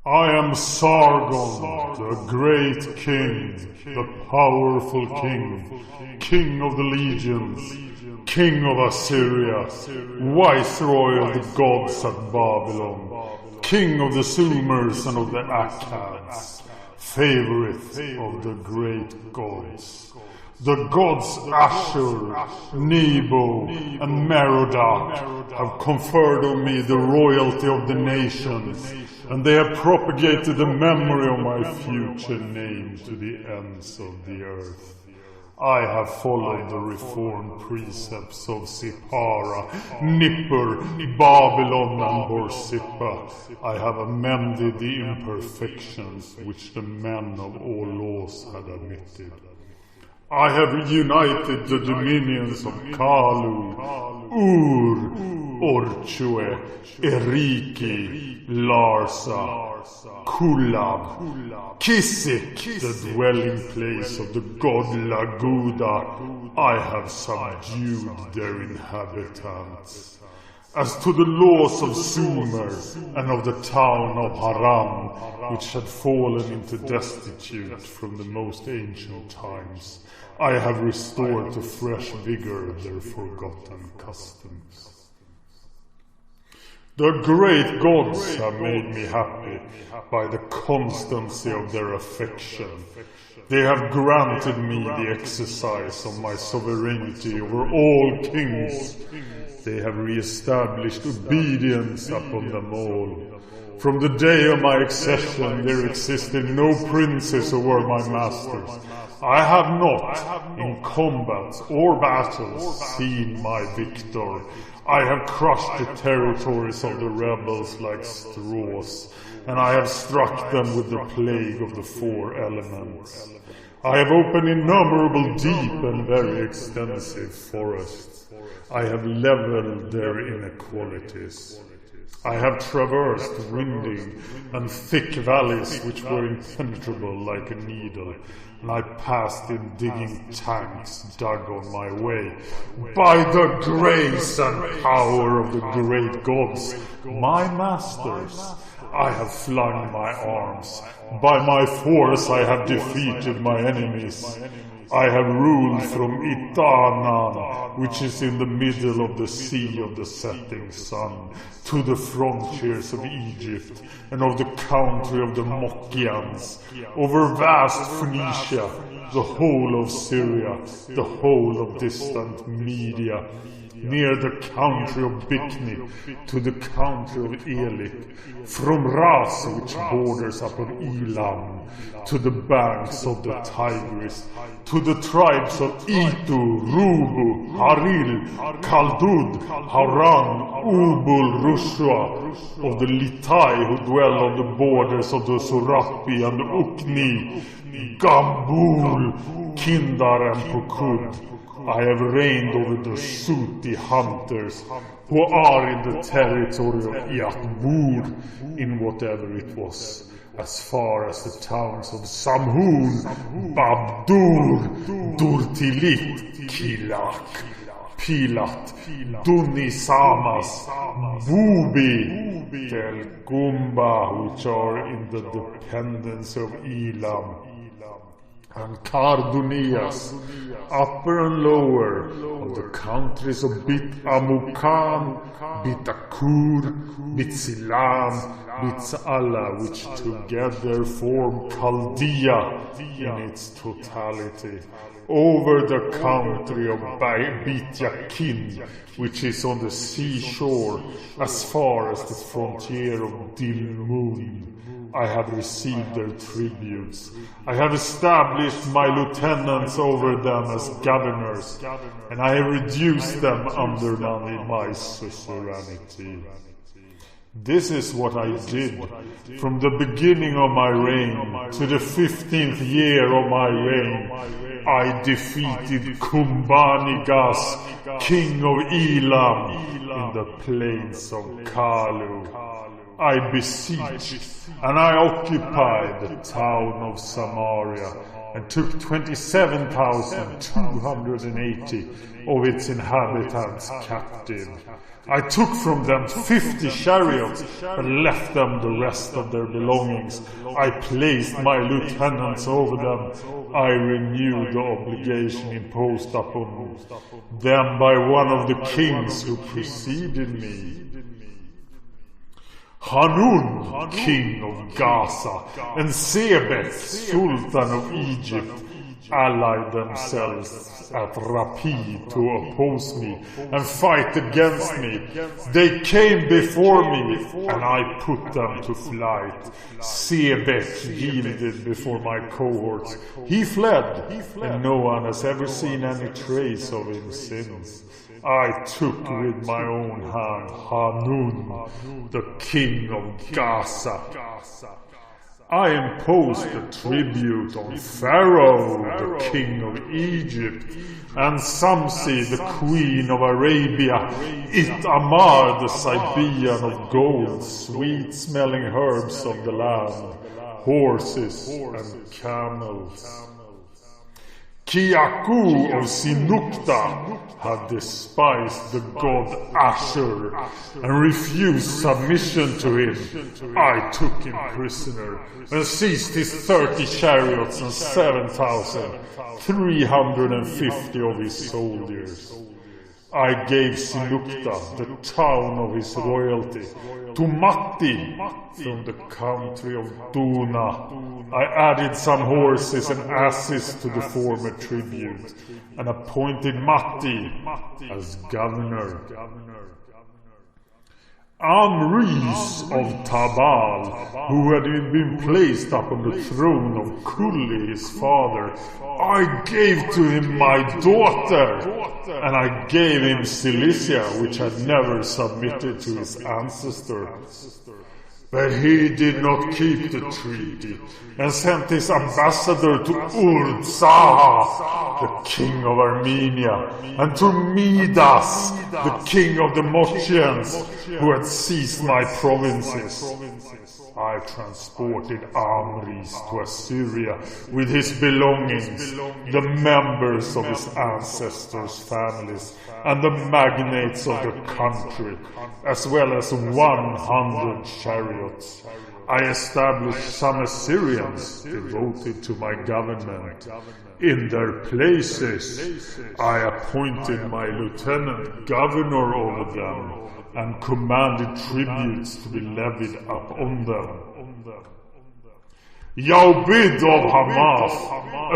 I am Sargon, the great king, the powerful king, king of the legions, king of Assyria, viceroy of the gods at Babylon, king of the Sumers and of the Akkads, favorite of the great gods. The gods Ashur, Nebo, and Merocach have conferred on me the royalty of the nations, and they have propagated the memory of my future name to the ends of the earth. I have followed the reformed precepts of Sippara, Nippur, Babylon, and Borsippa. I have amended the imperfections which the men of all laws had omitted. I have reunited the dominions of Kalu, Ur, Orchue, Eriki, Larsa, Kulam, Kisik, the dwelling place of the god Laguda. I have subdued their inhabitants. As to the laws of Sumer and of the town of Haran, which had fallen into destitute from the most ancient times, I have restored to fresh vigor their forgotten customs. The great gods have made me happy by the constancy of their affection. They have granted me the exercise of my sovereignty over all kings. They have re-established obedience upon them all. From the day of my accession there existed no princes who were my masters. I have not, in combats or battles, seen my victor. I have crushed the territories of the rebels like straws, and I have struck them with the plague of the four elements. I have opened innumerable deep and very extensive forests. I have leveled their inequalities. I have traversed winding and thick valleys which were impenetrable like a needle, and I passed in digging tanks dug on my way. By the grace and power of the great gods, my masters, I have flung my arms. By my force I have defeated my enemies. I have ruled from Itanan, which is in the middle of the sea of the setting sun, to the frontiers of Egypt and of the country of the Mokians, over vast Phoenicia, the whole of Syria, the whole of distant Media, near the country of Bikni to the country of Elik, from Ras, which borders upon Elam, to the banks of the Tigris, to the tribes of Itu, Rubu, Haril, Kaldud, Haran, Ubul, Rushua, of the Litai who dwell on the borders of the Surapi and Ukni, Gambul, Kindar and Pukud. I have reigned over the Suti hunters who are in the territory of Bad-Dur, in whatever it was, as far as the towns of Samhun, Bab-Dur, Dur-Tilit, Kilak, Pilat, Dunisamas, Bubi, Tell-Khumba, which are in the dependency of Elam, and Kardunias, upper and lower, of the countries of Bit-Amukan, Bit-Akur, Bit-Silam, Bit-Sa'ala, which together form Chaldea in its totality, over the country of Bit-Yakin, which is on the seashore, as far as the frontier of Dilmun. I have received their tributes. I have established my lieutenants over them as governors, and I have reduced them under my suzerainty. This is what I did from the beginning of my reign to the 15th year of my reign. I defeated Kumbanigas, king of Elam, in the plains of Kalu. I besieged and I occupied the town of Samaria, and took 27,280 of its inhabitants captive. I took from them 50 chariots, but left them the rest of their belongings. I placed my lieutenants over them. I renewed the obligation imposed upon them by one of the kings who preceded me. Hanun, king of Gaza, and Sebek, sultan of Egypt, allied themselves at Rapid to oppose me and fight against me. They came before me, and I put them to flight. Sebek yielded before my cohorts. He fled, and no one has ever seen any trace of him since. I took with my own hand Hanun, the king of Gaza. I imposed a tribute on Pharaoh, the king of Egypt, and Samsi, the queen of Arabia, Itamar, the Sabaean of gold, sweet-smelling herbs of the land, horses and camels. Kiaku of Sinukta had despised the god Ashur and refused submission to him. I took him prisoner and seized his 30 chariots and 7,350 of his soldiers. I gave Sinukta, the town of his royalty, to Matti from the country of Duna. I added some horses and asses to the former tribute and appointed Matti as governor. Amris of Tabal, who had been placed upon the throne of Kulli, his father, I gave to him my daughter, and I gave him Cilicia, which had never submitted to his ancestor. But he did not keep the treaty, and sent his ambassador to Ur-Zaha, the king of Armenia, and to Midas, the king of the Mochians, who had seized my provinces. I transported Amris to Assyria with his belongings, the members of his ancestors' families, and the magnates of the country, as well as 100 chariots. I established some Assyrians devoted to my government. In their places, I appointed my lieutenant governor over them, and commanded tributes to be levied upon them. Yaubid of Hamath,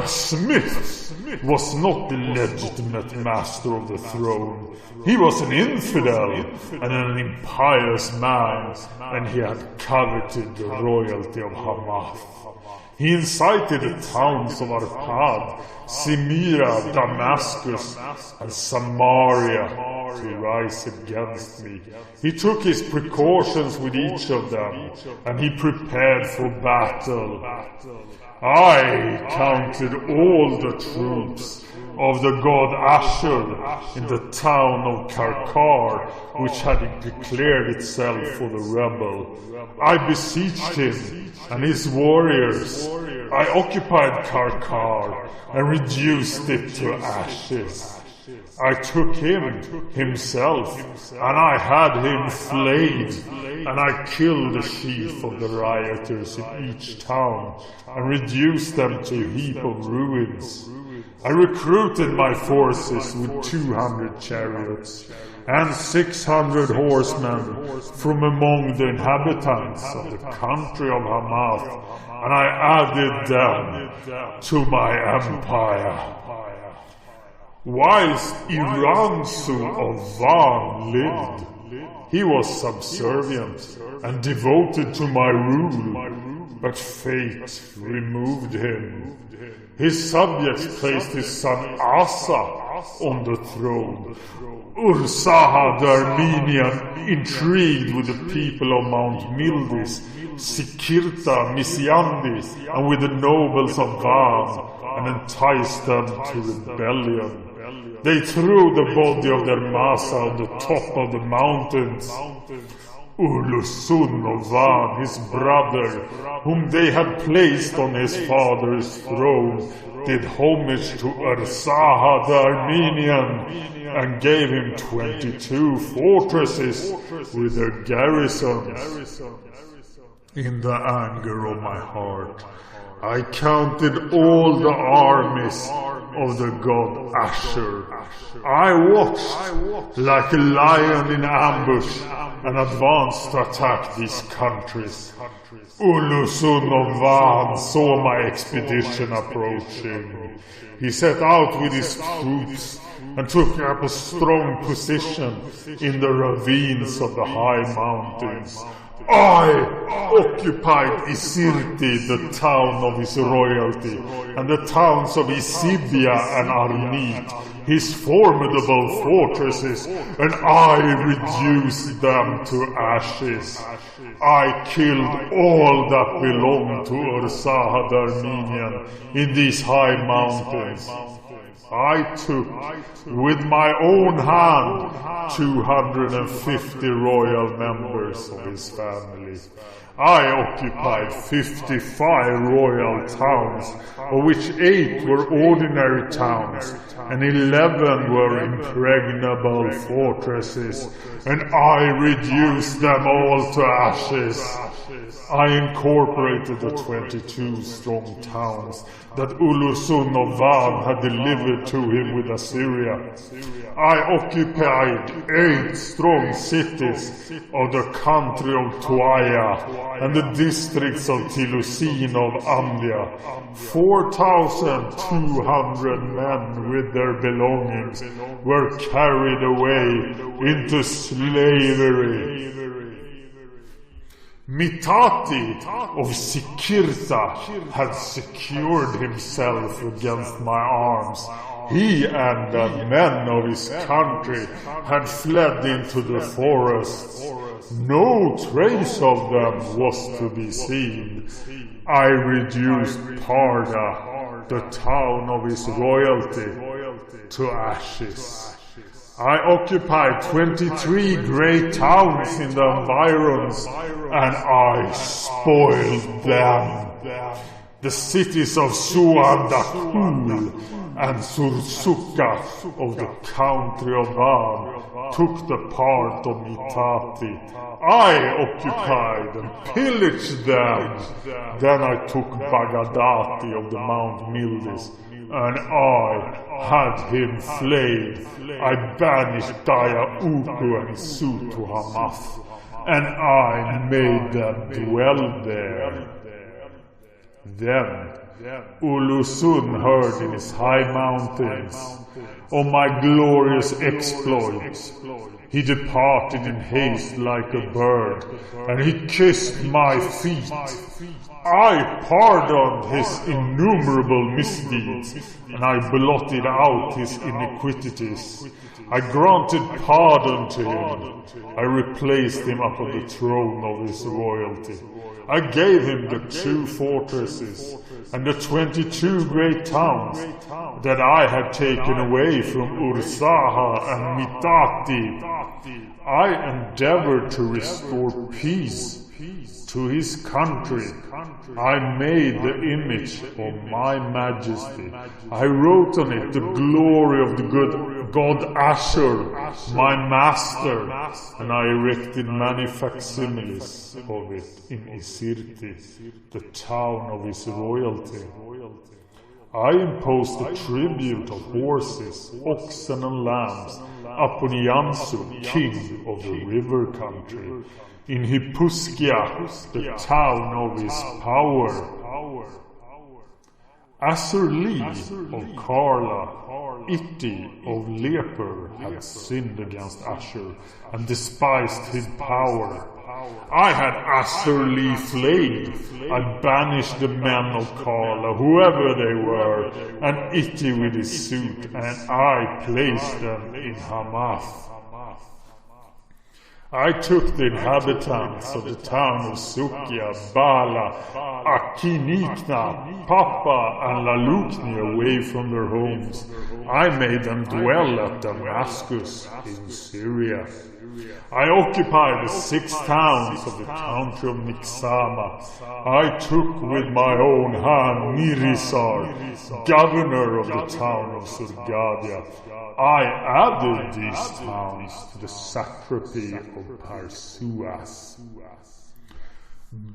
a smith, was not the legitimate master of the throne. He was an infidel and an impious man, and he had coveted the royalty of Hamath. He incited the towns of Arpad, Simira, Damascus, and Samaria to rise against me. He took his precautions with each of them, and he prepared for battle. I counted all the troops of the god Ashur in the town of Karkar, which had declared itself for the rebel. I besieged him and his warriors. I occupied Karkar and reduced it to ashes. I took him himself, and I had him slain, and I killed the chief of the rioters in each town, and reduced them to a heap of ruins. I recruited my forces with 200 chariots, and 600 horsemen from among the inhabitants of the country of Hamath, and I added them to my empire. Whilst Iransu of Van lived, he was subservient and devoted to my rule, but fate removed him. His subjects placed his son Asa on the throne. Ur-Zaha the Armenian intrigued with the people of Mount Mildis, Sikirta, Misyandi, and with the nobles of Van, and enticed them to rebellion. They threw the body of their Masa on the top of the mountains. Ulusun of Van, his brother, whom they had placed on his father's throne, did homage to Ursaha the Armenian, and gave him 22 fortresses with their garrisons. In the anger of my heart, I counted all the armies of the god Ashur. I watched like a lion in ambush and advanced to attack these countries. Ulusun of Van saw my expedition approaching. He set out with his troops and took up a strong position in the ravines of the high mountains. I occupied Isirti, the town of his royalty, and the towns of Isibia and Arnit, his formidable fortresses, and I reduced them to ashes. I killed all that belonged to Ursaha the Armenian in these high mountains. I took, with my own hand, 250 royal members of his family. I occupied 55 royal towns, of which 8 were ordinary towns, and 11 were impregnable fortresses, and I reduced them all to ashes. I incorporated the 22 strong towns that Ulusun of Van had delivered to him with Assyria. I occupied 8 strong cities of the country of Tuaya and the districts of Tilusin of Amdia. 4,200 men with their belongings were carried away into slavery. Mitati of Sikirta had secured himself against my arms. He and the men of his country had fled into the forests. No trace of them was to be seen. I reduced Parda, the town of his royalty, to ashes. I occupied 23 great towns in the environs, and I spoiled them. The cities of Suandakul and Sursuka of the country of Bab took the part of Mitati. I occupied and pillaged them. Then I took Bagadati of the Mount Mildis, and I had him flayed. I banished Daya Uku and his suit to Hamath, and I made them dwell there. Then Ulusun heard in his high mountains of my glorious exploits. He departed in haste like a bird, and he kissed my feet. I pardoned his innumerable misdeeds, and I blotted out his iniquities. I granted pardon to him. I replaced him upon the throne of his royalty. I gave him the 2 fortresses and the 22 great towns that I had taken away from Ursaha and Mitati. I endeavored to restore peace to his country. I made the image of my majesty. I wrote on it the glory of the good god Ashur, my master, and I erected many facsimiles of it in Isirti, the town of his royalty. I imposed a tribute of horses, oxen and lambs upon Yansu, king of the river country, in Hippuskia, the town of his power. Asur-Li of Karla, Itti of Leper had sinned against Ashur and despised his power. I had Asur-Li flayed. I banished the men of Karla, whoever they were, and Itti with his suit, and I placed them in Hamath. I took the inhabitants of the town of Sukia, Bala, Akinikna, Papa, and Lalukni away from their homes. I made them dwell at Damascus in Syria. I occupied the 6 towns of the country of Nixama. I took with my own hand Nirisar, governor of the town of Surgadia. I added these towns to the satrapy of Parsuas.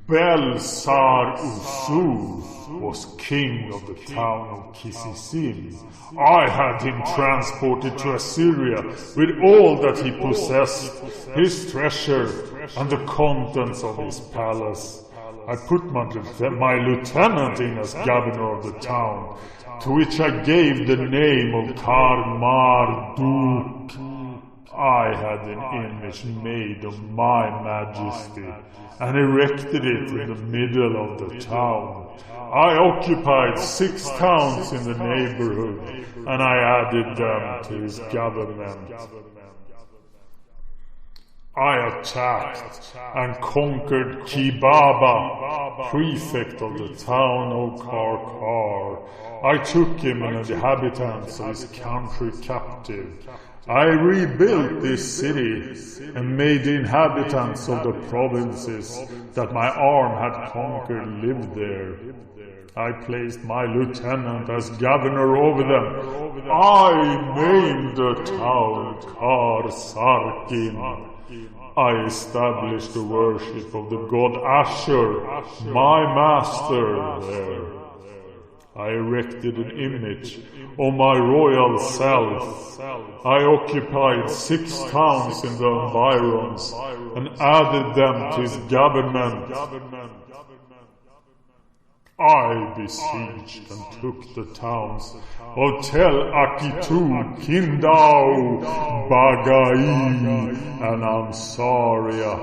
Bel-Sar-Usur was king of the town of Kisisim. I had him transported to Assyria with all that he possessed, his treasure and the contents of his palace. I put my lieutenant in as governor of the town, to which I gave the name of Dur. I had an image made of my majesty and erected it in the middle of the town. I occupied 6 towns in the neighborhood, and I added them to his government. I attacked and conquered Kibaba, prefect of the town of Karkar. I took him and the inhabitants of his country captive. I rebuilt this city and made the inhabitants of the provinces that my arm had conquered live there. I placed my lieutenant as governor over them. I named the town Kar-Sarkin. I established the worship of the god Ashur, my master, there. I erected an image of my royal self. I occupied 6 towns in the environs and added them to his government. I besieged and took the towns of Tell-Akitu, Kindau, Bagai, and Ansaria.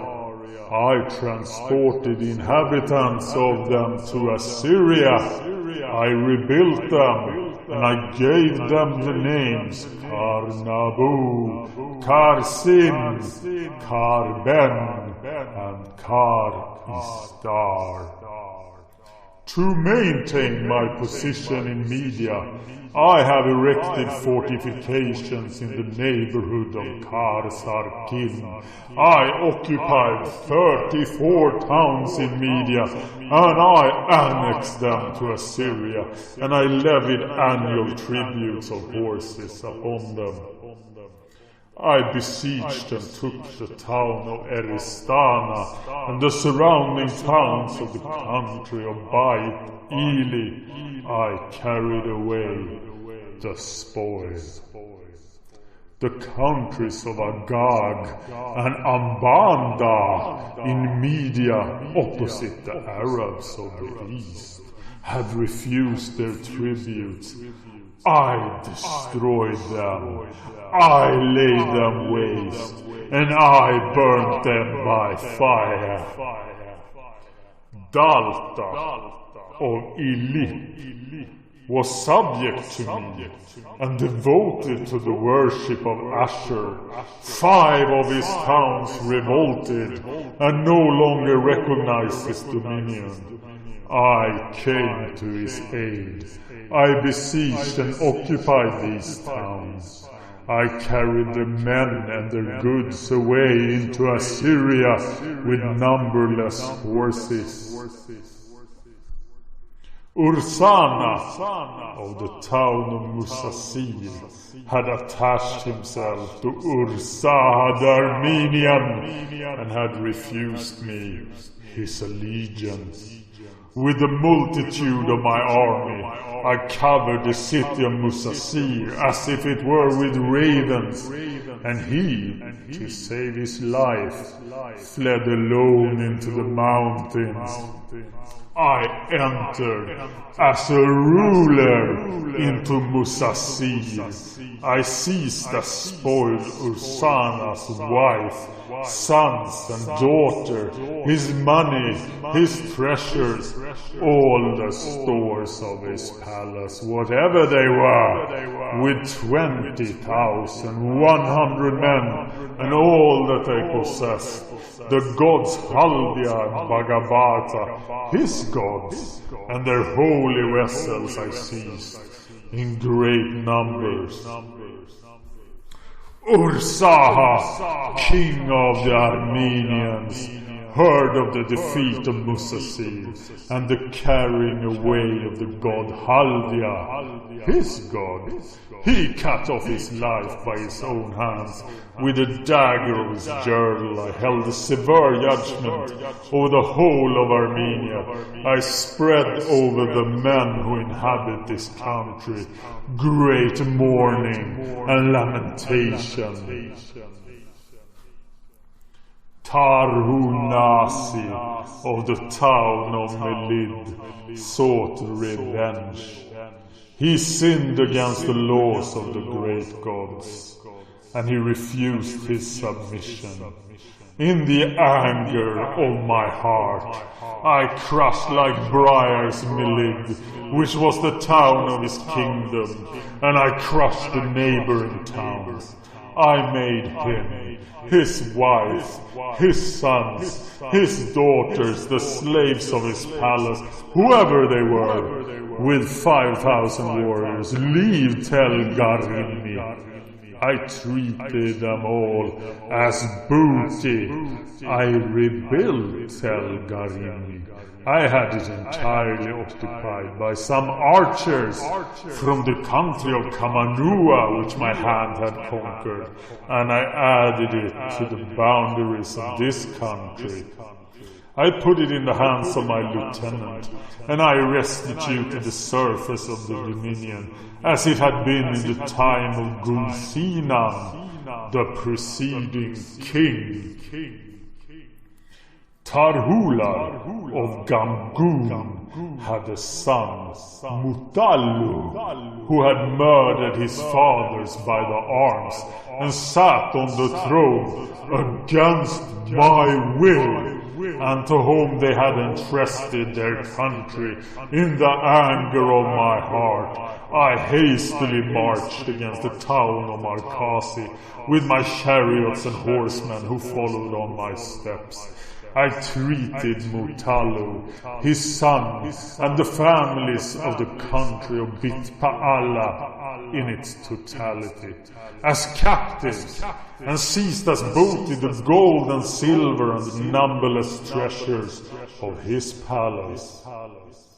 I transported the inhabitants of them to Assyria. I rebuilt them, and I gave them the names Kar-Nabu, Kar-Sim, Kar-Ben, and Kar-Istar. To maintain my position in media, I have erected fortifications in the neighborhood of Kar-Sarkin. I occupied 34 towns in media, and I annexed them to Assyria, and I levied annual tributes of horses upon them. I besieged and took the town of Eristana and the surrounding towns of the country of Bait-Ili. I carried away the spoil. The countries of Agag and Ambanda in Media, opposite the Arabs of the east, had refused their tributes. I destroyed them. I laid them waste, and I burnt them by fire. Dalta of Ili was subject to me and devoted to the worship of Ashur. 5 of his towns revolted and no longer recognized his dominion. I came to his aid. I besieged and occupied these towns. I carried the men and their goods away into Assyria with numberless horses. Ursana of the town of Musasir had attached himself to Ursa the Armenian and had refused me his allegiance. With the multitude of my army, I covered the city of Musasir as if it were with ravens, and he, to save his life, fled alone into the mountains. I entered as a ruler into Musasir. I seized and spoiled Ursana's wife, sons and daughter, his money, his treasures, all the stores of his palace, whatever they were, with 20,100 men, and all that they possessed. The gods Haldia and Bhagavata, his gods, and their holy vessels I seized in great numbers. Ursaha, king of the Armenians, heard of the defeat of Musasir and the carrying away of the god Haldia, his god. He cut off his life by his own hands. With a dagger of his girdle I held a severe judgment over the whole of Armenia. I spread over the men who inhabit this country great mourning and lamentation. Tarhu-Nasi of the town of Melid sought revenge. He sinned against the laws of the great gods, and he refused his submission. In the anger of my heart, I crushed like briars Melid, which was the town of his kingdom, and I crushed the neighboring towns. I made him, his wife, his sons, his daughters, the slaves of his palace, whoever they were, with 5,000 warriors, leave Tell-Khumba. I treated them all as booty. I rebuilt Tell-Khumba. I had it entirely occupied by some archers from the country of Kamanua, which my hand had conquered, and I added it to the boundaries of this country. I put it in the hands of my lieutenant, and I restituted the surface of the dominion, as it had been in the time of Gulsinan, the preceding king. Tarhular of Gamgun had a son, Mutallu, who had murdered his fathers by the arms and sat on the throne against my will, and to whom they had entrusted their country. In the anger of my heart, I hastily marched against the town of Markasi with my chariots and horsemen who followed on my steps. I treated Mutallu, his son, and the families of the country of Bitpa'ala in its totality as captives, and seized as booty the gold and silver and the numberless treasures of his palace.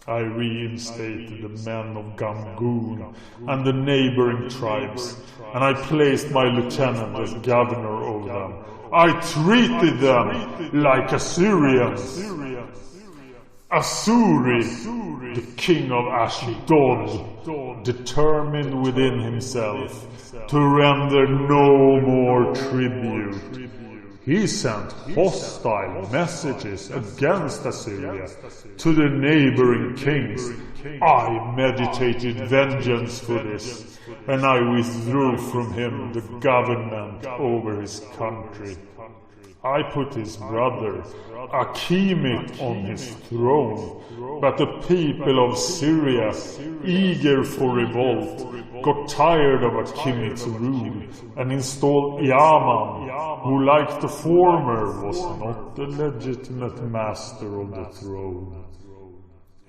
I reinstated the men of Gamgun and the neighboring tribes, and I placed my lieutenant as governor over them. I treated them like Assyrians. Asuri, the king of Ashdod, determined within himself to render no more tribute. He sent hostile messages against Assyria to the neighboring kings. I meditated vengeance for this, and I withdrew from him the government over his country. I put his brother Akhimit on his throne, but the people of Syria, eager for revolt, got tired of Akhimit's rule and installed Yaman, who like the former was not the legitimate master of the throne.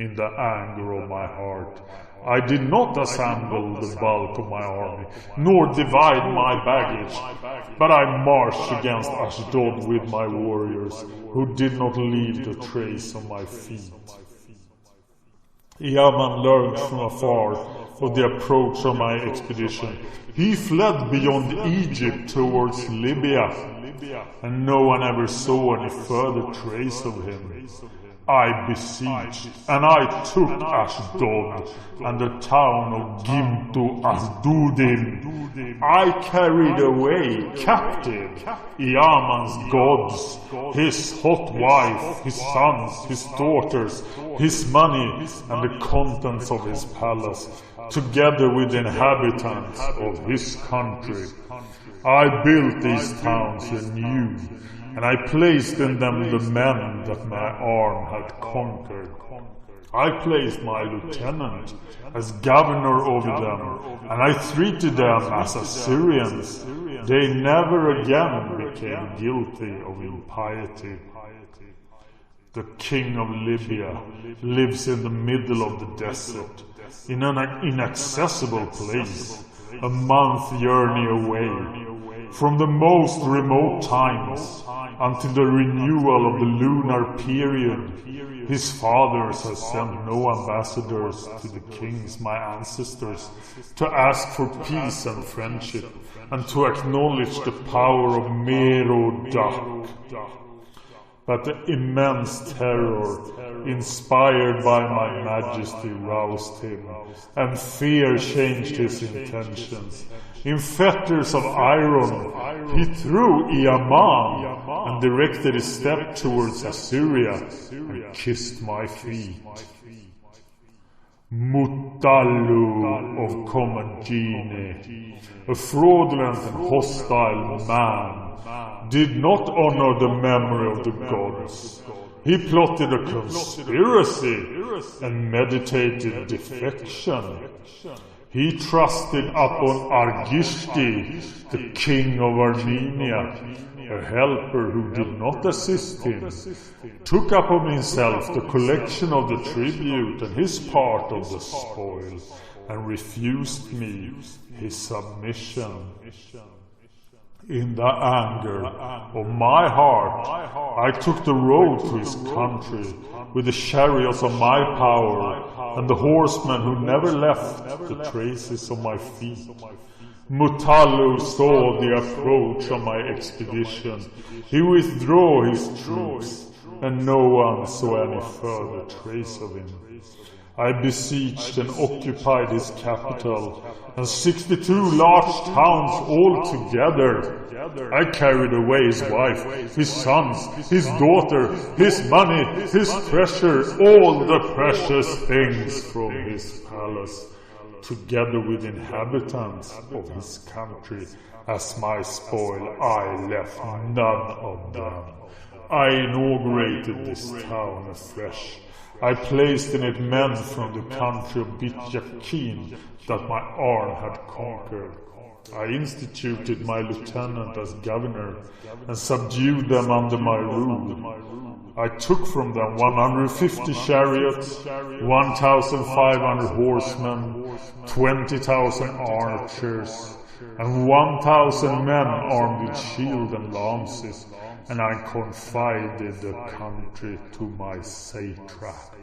In the anger of my heart, I did not assemble the bulk of my army, nor divide my baggage, but I marched against Ashdod with my warriors, who did not leave the trace on my feet. Yaman learned from afar of the approach of my expedition. He fled beyond Egypt towards Libya, and no one ever saw any further trace of him. I besieged, and I took Ashdod and the town of Gimtu Asdudim. I carried away captive Yaman's gods, his hot wife, his sons, his daughters, his money, and the contents of his palace, together with the inhabitants of his country. I built these towns anew, and I placed in them the men that my arm had conquered. I placed my lieutenant as governor over them, and I treated them as Assyrians. They never again became guilty of impiety. The king of Libya lives in the middle of the desert, in an inaccessible place, a month journey away. from the most remote times until the renewal of the lunar period. His fathers have sent no ambassadors to the kings, my ancestors, to ask for peace and friendship, and to acknowledge the power of Merocach. But the immense terror inspired by my majesty roused him, and fear changed his intentions. In fetters of iron, he threw Iaman and directed his step towards Assyria and kissed my feet. Mutallu of Commagene, a fraudulent and hostile man, did not honor the memory of the gods. He plotted a conspiracy and meditated defection. He trusted upon Argishti, the king of Armenia, a helper who did not assist him, took upon himself the collection of the tribute and his part of the spoil, and refused me his submission. In the anger of my heart, I took the road to his country with the chariots of my power and the horsemen who never left the traces of my feet. Mutallu saw the approach of my expedition. He withdrew his troops, and no one saw any further trace of him. I besieged and occupied his capital, and 62 large towns altogether. I carried away his wife, his sons, his daughter, his money, his treasure, all the precious things from his palace, together with inhabitants of his country. As my spoil, I left none of them. I inaugurated this town afresh. I placed in it men from the country of Bit-Yakin that my arm had conquered. I instituted my lieutenant as governor and subdued them under my rule. I took from them 150 chariots, 1,500 horsemen, 20,000 archers, and 1,000 men armed with shield and lances, and I confided the country to my satrap.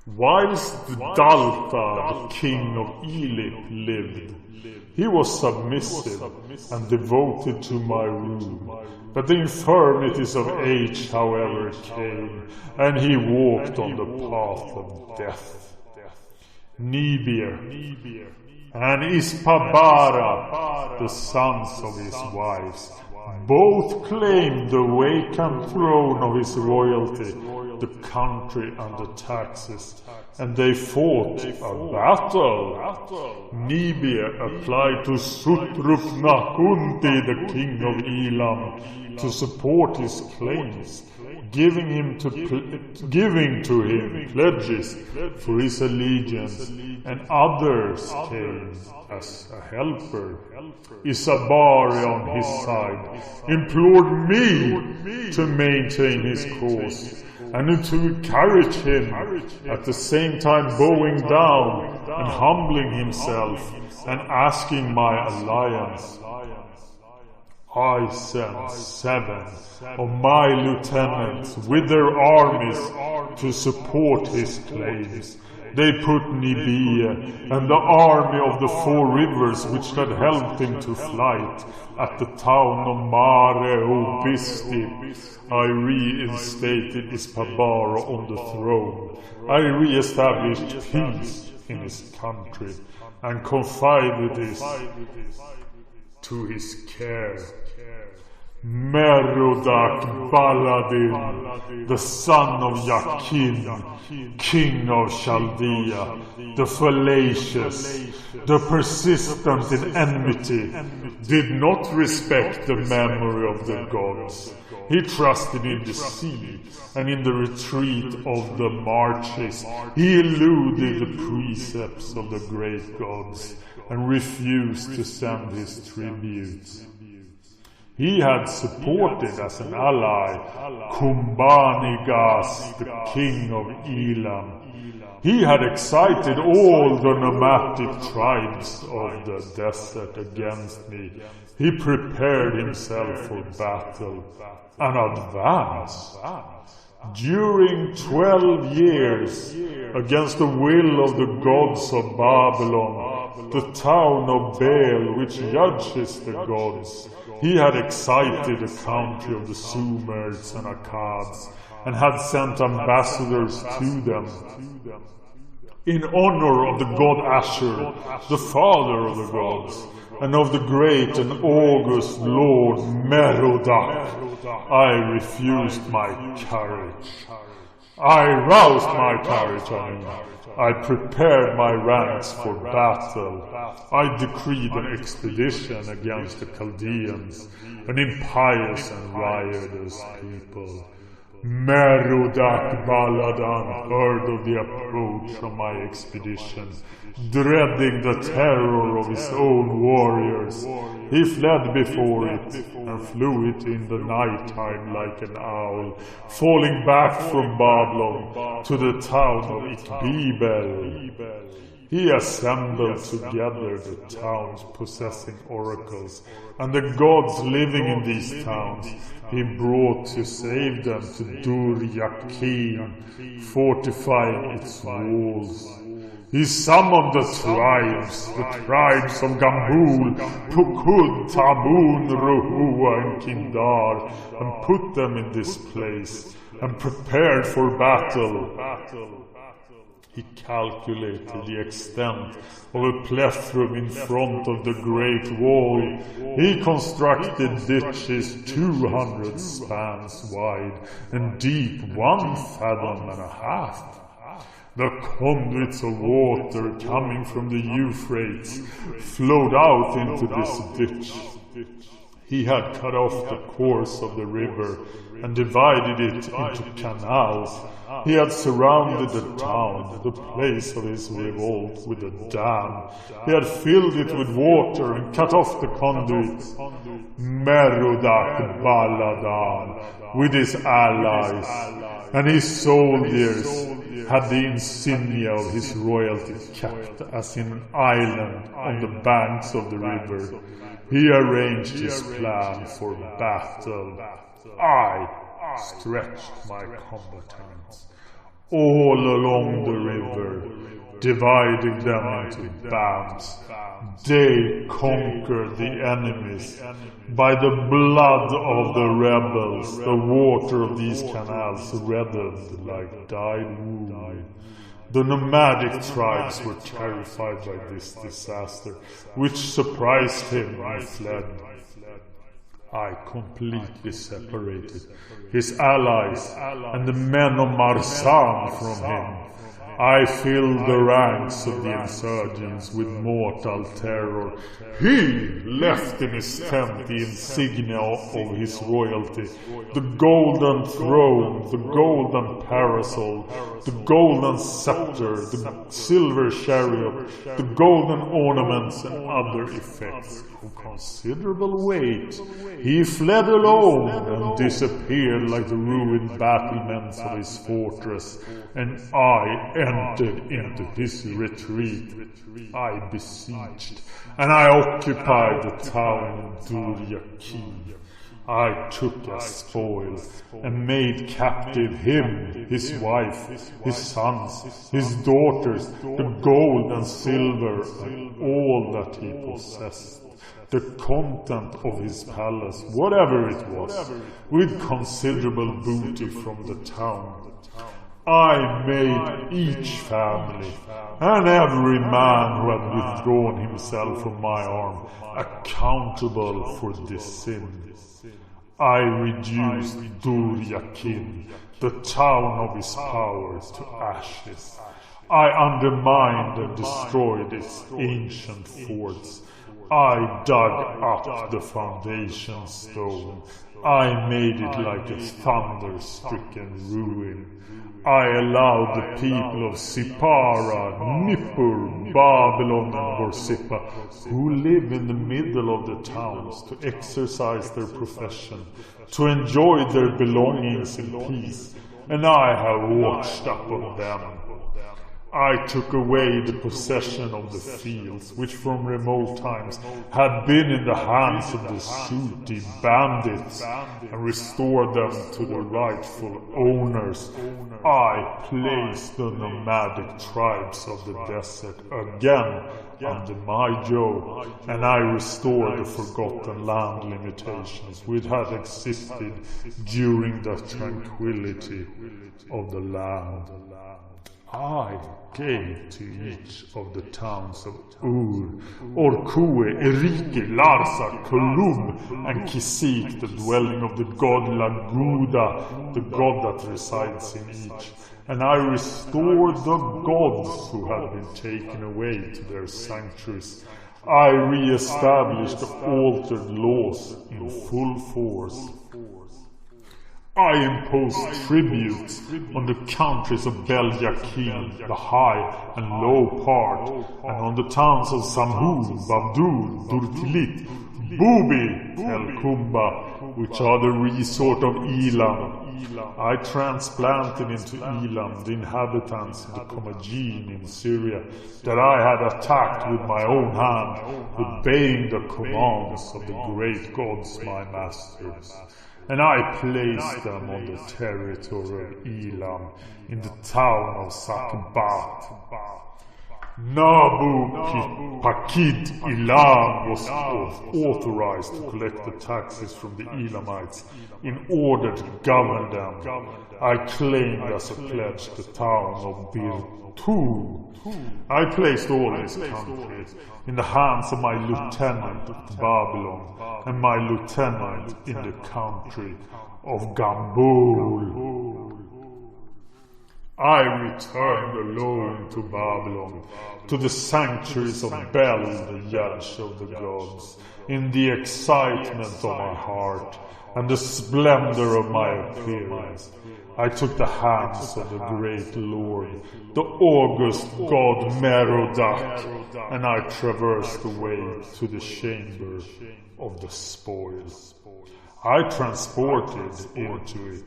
Whilst Dalta, the king of Elit, lived, he was submissive and devoted to my rule. But the infirmities of age, however, came, and he walked on the path of death. Nibir and Ispabara, the sons of his wives, both claimed the vacant throne of his royalty, the country and the taxes, and they fought a battle. Nibir applied to Sutrupnahunti, the king of Elam, to support his claims, giving to him pledges for his allegiance, and others came as a helper. Isabari on his side implored me to maintain his cause and to encourage him, at the same time bowing down and humbling himself and asking my alliance. I sent 7 of my lieutenants with their armies to support his claims. They put Nibia and the army of the 4 rivers which had helped him to flight at the town of Mare-Obisti. I reinstated Ispabara on the throne. I re-established peace in his country and confided this to his care. Merocach-Baladan, the son of Yakin, king of Chaldea, the fallacious, the persistent in enmity, did not respect the memory of the gods. He trusted in the sea, and in the retreat of the marches, he eluded the precepts of the great gods, and refused to send his tributes. He had supported as an ally Kumbanigas, the king of Elam. He had excited all the nomadic tribes of the desert against me. He prepared himself for battle and advanced. During 12 years, against the will of the gods of Babylon, the town of Bel, which judges the gods, he had excited the country of the Sumers and Akkads, and had sent ambassadors to them. In honor of the god Ashur, the father of the gods, and of the great and august Lord Merocach, I refused my courage. I roused my courage, I prepared my ranks for battle. I decreed an expedition against the Chaldeans, an impious and riotous people. Merocach-Baladan heard of the approach of my expedition. Dreading the terror of his own warriors, he fled before it and flew it in the night time like an owl, falling back from Babylon to the town of Bel-el. He assembled together the towns possessing oracles, and the gods living in these towns he brought to save them to Dur-Tilit, fortifying its walls. He summoned the tribes of Gambul, Pukud, Tamun, Ruhua, and Kindar, and put them in this place, and prepared for battle. He calculated the extent of a plethrum in front of the great wall. He constructed ditches 200 spans wide, and deep 1 fathom and a half. The conduits of water coming from the Euphrates flowed out into this ditch. He had cut off the course of the river and divided it into canals. He had surrounded the town, the place of his revolt, with a dam. He had filled it with water and cut off the conduits. Merocach-Baladan, with his allies and his soldiers, had the insignia of his royalty kept as in an island on the banks of the river. He arranged his plan for battle. I stretched my combatants all along the river, dividing them into bands. They conquered the enemies. By the blood of the rebels, the water of these canals reddened like dyed wool. The nomadic tribes were terrified by this disaster, which surprised him and fled. I completely separated his allies and the men of Marsan from him. I filled the ranks of the insurgents with mortal terror. He left in his tent the insignia of his royalty, the golden throne, the golden parasol, the golden scepter, the silver chariot, the golden ornaments and other effects of considerable weight. He fled alone and disappeared like the ruined battlements of his fortress, and I entered into his retreat. I besieged, and I occupied the town of Dur-Tilit. I took as spoil and made captive him, his wife, his sons, his daughters, the gold and silver, and all that he possessed, the content of his palace, whatever it was, with considerable booty from the town. I made each family and every man who had withdrawn himself from my arm accountable for this sin. I reduced Dur-Tilit, the town of his power, to ashes. I undermined and destroyed its ancient forts. I dug up the foundation stone. I made it like a thunder-stricken ruin. I allowed the people of Sippara, Nippur, Babylon and Borsippa, who live in the middle of the towns, to exercise their profession, to enjoy their belongings in peace, and I have watched upon them. I took away the possession of the fields, which from remote times had been in the hands of the sooty bandits, and restored them to the rightful owners. I placed the nomadic tribes of the desert again under my yoke, and I restored the forgotten land limitations which had existed during the tranquility of the land. I gave to each of the towns of Ur, Orkue, Erike, Larsa, Kulum, and Kisik, the dwelling of the god Laguda, the god that resides in each. And I restored the gods who had been taken away to their sanctuaries. I re-established the altered laws in full force. I imposed tributes on the countries of Bel-Yakin, the high and low part, and on the towns of Samhun, Bab-Dur, Dur-Tilit, Bubi, Tell-Khumba, which are the resort of Elam. I transplanted into Elam the inhabitants of the Commagene in Syria that I had attacked with my own hand, obeying the commands of the great gods my masters. And I placed them on the territory of Elam, in the town of Sakbat. Nabu-Pakid-Ilan was authorized to collect the taxes from the Elamites in order to govern them. I claimed as a pledge the town of Bad-Dur. I placed all these countries in the hands of my lieutenant at Babylon and my lieutenant in the country of Gambul. I returned alone to Babylon, to the sanctuaries of Bel, the judge of the gods, in the excitement of my heart and the splendor of my appearance. I took the hands of the great Lord, the august god Merocach, and I traversed the way to the chamber of the spoil. I transported into it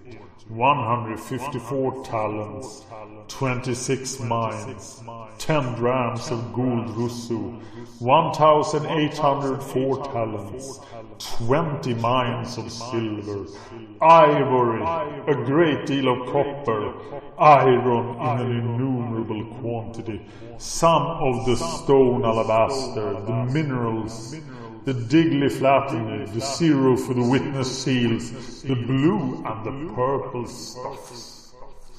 154 talents, 26 mines, 10 drams of gold rusu, 1,804 talents, 20 mines of silver, ivory, a great deal of copper, iron in an innumerable quantity, some of the stone alabaster, the minerals, the diglyplatini, the zero for the witness seals, the blue and the purple stuffs,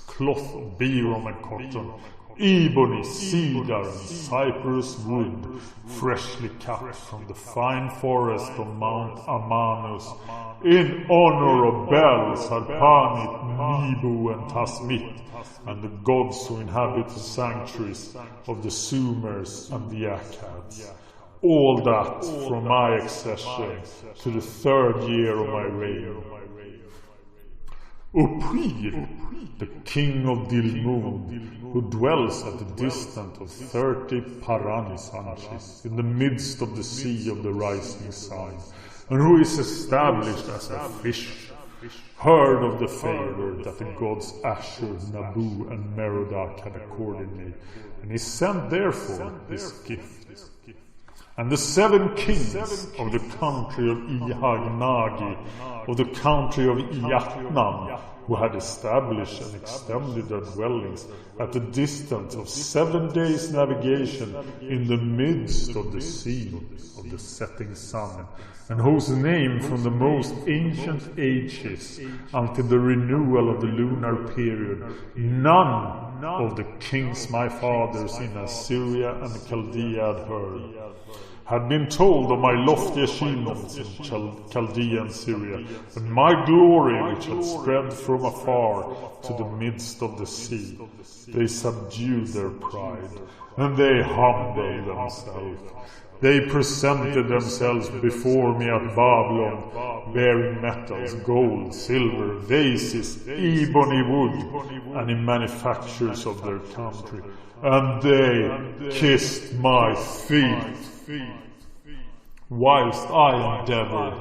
cloth of birum and cotton, ebony, cedar and cypress wood, freshly cut from the fine forest of Mount Amanus, in honor of Bel, Sarpanit, Nebu and Tasmit, and the gods who inhabit the sanctuaries of the Sumers and the Akkads. All that from my accession to the 3rd year of my reign. Uprir, the king of Dilmun, who dwells at a distance of 30 paranisanchis in the midst of the sea of the rising sun, and who is established as a fish, heard of the favor that the gods Ashur, Nabu, and Merocach had accorded me, and he sent therefore this gift. And the 7 kings of the country of Ihagnagi, of the country of Iatnam, who had established and extended their dwellings at a distance of 7 days' navigation in the midst of the sea of the setting sun, and whose name from the most ancient ages until the renewal of the lunar period, none of the kings my fathers in Assyria and Chaldea had heard, had been told of my lofty achievements in Chaldea and Syria, and my glory which had spread from afar to the midst of the sea. They subdued their pride, and they humbled themselves. They presented themselves before me at Babylon, bearing metals, gold, silver, vases, ebony wood, and in manufactures of their country. And they kissed my feet. whilst I endeavored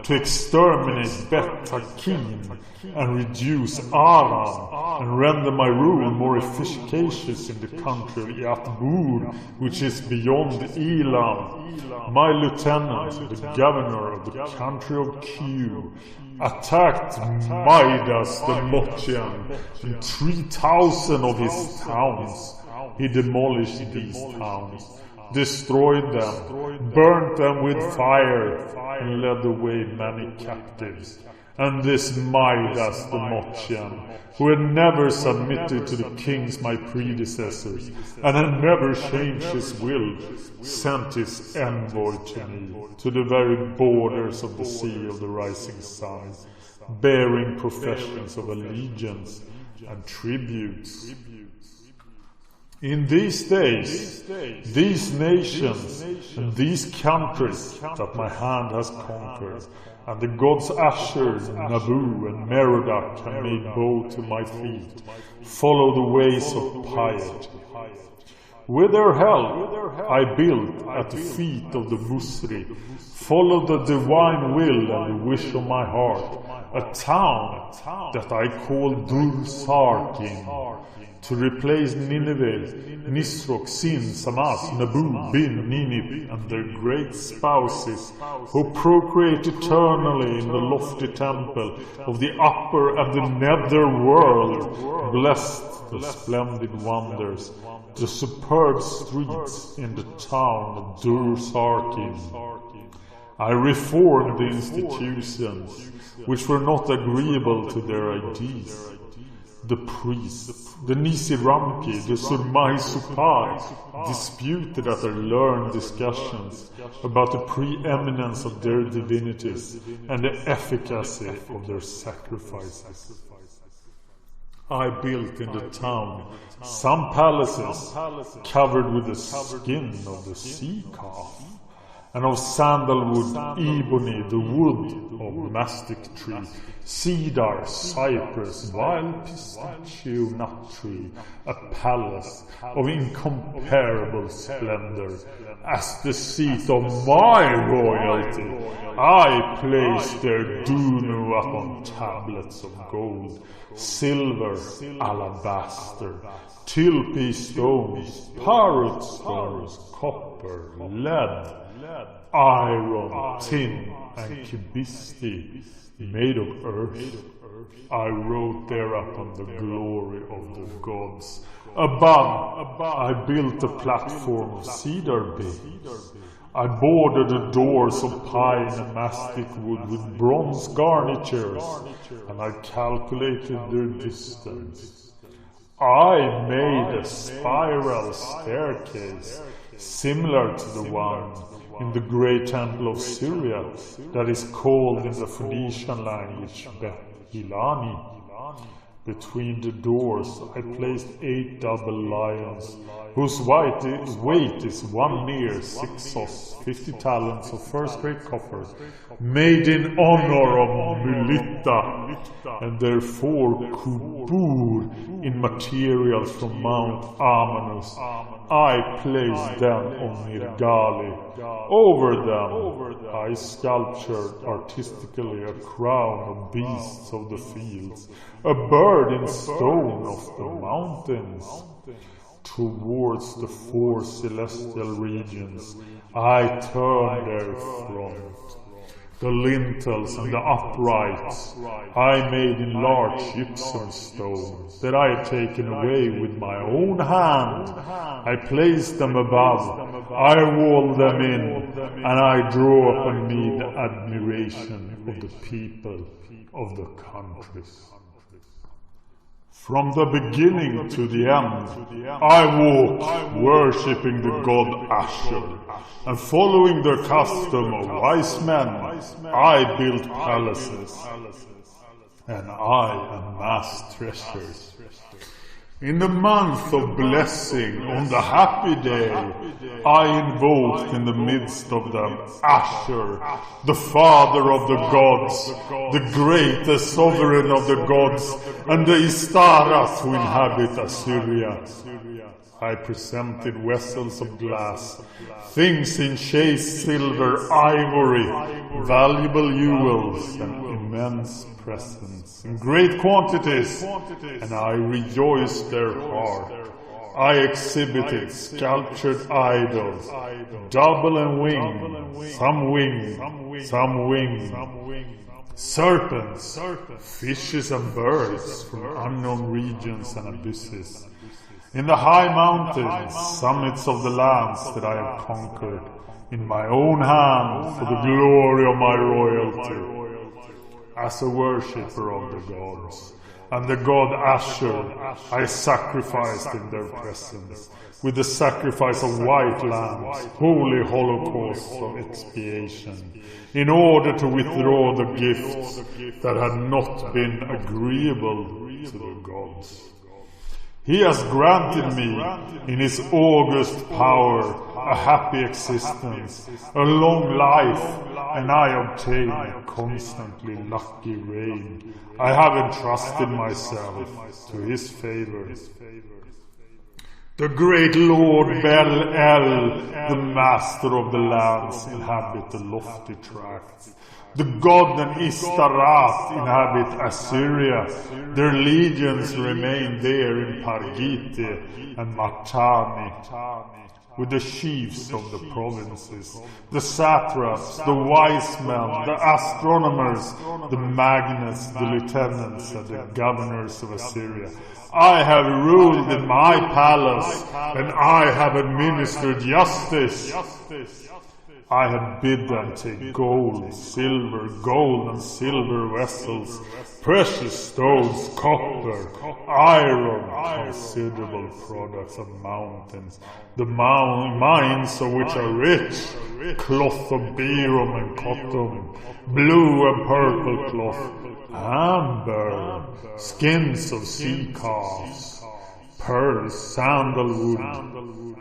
to exterminate Bet-Takin and reduce Aram and render my rule more efficacious in the country of Bad-Dur, which is beyond Elam, my lieutenant, the governor of the country of Q, attacked Midas the Mochian and 3,000 of his towns. He demolished these towns, destroyed them, burnt them with fire, and led away many captives. And this Midas the Mochian, who had never submitted to the kings my predecessors, and had never changed his will, sent his envoy to me, to the very borders of the Sea of the Rising Sun, bearing professions of allegiance and tributes. In these days, these nations and these countries that my hand has conquered, and the gods Ashur, Nabu, and Merocach have made bow to my feet, follow the ways of piety. With their help, I built at the feet of the Musri, followed the divine will and the wish of my heart, a town that I call Dur-Tilit, to replace Nineveh, Nisroch, Sin, Samas, Nabu, Bin, Ninip, and their great spouses, who procreate eternally in the lofty temple of the upper and the nether world, blessed the splendid wonders, the superb streets in the town of Dur-Tilit. I reformed the institutions which were not agreeable to their ideas. The priests, the Nisiramki, the Surmai Supai, disputed at their learned discussions about the preeminence of their divinities and the efficacy of their sacrifices. I built in the town some palaces covered with the skin of the sea calf, and of sandalwood, ebony, the wood of mastic tree, cedar, cypress, wild pistachio nut tree, a palace of incomparable splendor. As the seat of my royalty, I placed their Dunu upon tablets of gold, silver, alabaster, tilpe stones, parrot stones, copper, lead, iron, tin, and kibisti, made of earth. I wrote thereupon the glory of the gods. Above, I built a platform of cedar beams. I bordered the doors of pine and mastic wood with bronze garnitures, and I calculated their distance. I made a spiral staircase similar to the one in the great temple of Syria that is called in the Phoenician language Bel-el. Between the doors I placed 8 double lions, whose weight is 1 near 6 os, 50 talents of first-rate copper, made in honor of Mylitta, and therefore kubur in materials from Mount Amanus. I placed them on Nirgali. Over them I sculptured artistically a crown of beasts of the fields, a bird in stone of the mountains. Towards the 4 celestial regions I turned their front. The lintels and the uprights I made in large gypsum stone that I had taken away with my own hand. I placed them above, I walled them in, and I drew upon me the admiration of the people of the countries. From the beginning to the end, I walked worshipping the god Ashur, and following the custom of wise men, I built palaces, and I amassed treasures. In the month of blessing, on the happy day, I invoked in the midst of them Ashur, the father of the gods, the greatest sovereign of the gods, and the Istaras who inhabit Assyria. I presented vessels of glass, things in chased silver, ivory, valuable jewels, and immense presents in great quantities, and I rejoiced their heart. I exhibited sculptured idols, double and winged, some winged, serpents, fishes and birds from unknown regions and abysses. In the high mountains, summits of the lands that I have conquered, in my own hand for the glory of my royalty, as a worshipper of the gods. And the god Ashur I sacrificed in their presence, with the sacrifice of white lambs, holy holocausts of expiation, in order to withdraw the gifts that had not been agreeable to the gods. He has granted me, in his august power, a happy existence, a long life, and I obtain a constantly lucky reign. I have entrusted myself to his favor. The great Lord Bel-el, the master of the lands, inhabit the lofty tracts. The god and Ishtarat inhabit Assyria. Their legions remain there in Pargite and Matani, with the chiefs of the provinces, the satraps, the wise men, the astronomers, the magnates, the lieutenants, and the governors of Assyria. I have ruled in my palace, and I have administered justice. I have bid them take gold and silver vessels, precious stones, copper, iron, considerable products of mountains, the mines of which are rich, cloth of Birum and cotton, blue and purple cloth, amber, skins of sea calves, pearls, sandalwood,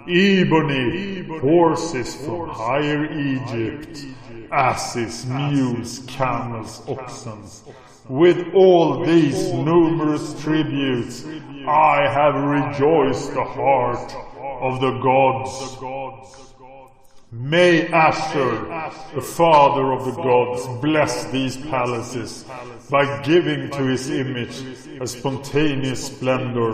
ebony, horses from higher Egypt, asses, mules, camels, oxen. With all these numerous tributes, I have rejoiced the heart of the gods. May Ashur, the father of the gods, bless these palaces by giving to his image a spontaneous splendor.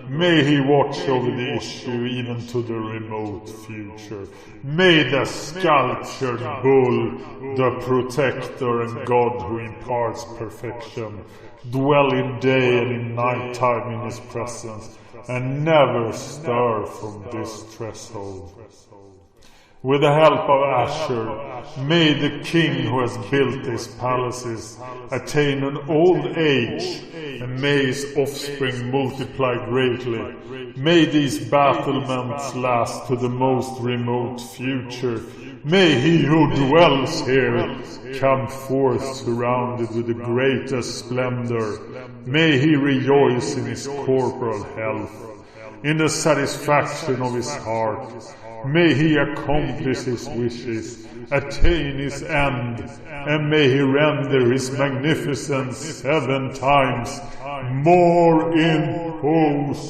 May he watch over the issue even to the remote future. May the sculptured bull, the protector and God who imparts perfection, dwell in day and in night time in his presence, and never stir from this threshold. With the help of Ashur, may the king who has built these palaces attain an old age, and may his offspring multiply greatly. May these battlements last to the most remote future. May he who dwells here come forth surrounded with the greatest splendor. May he rejoice in his corporal health, in the satisfaction of his heart. May he accomplish his wishes, attain his end, and may he render his magnificence 7 times more imposing.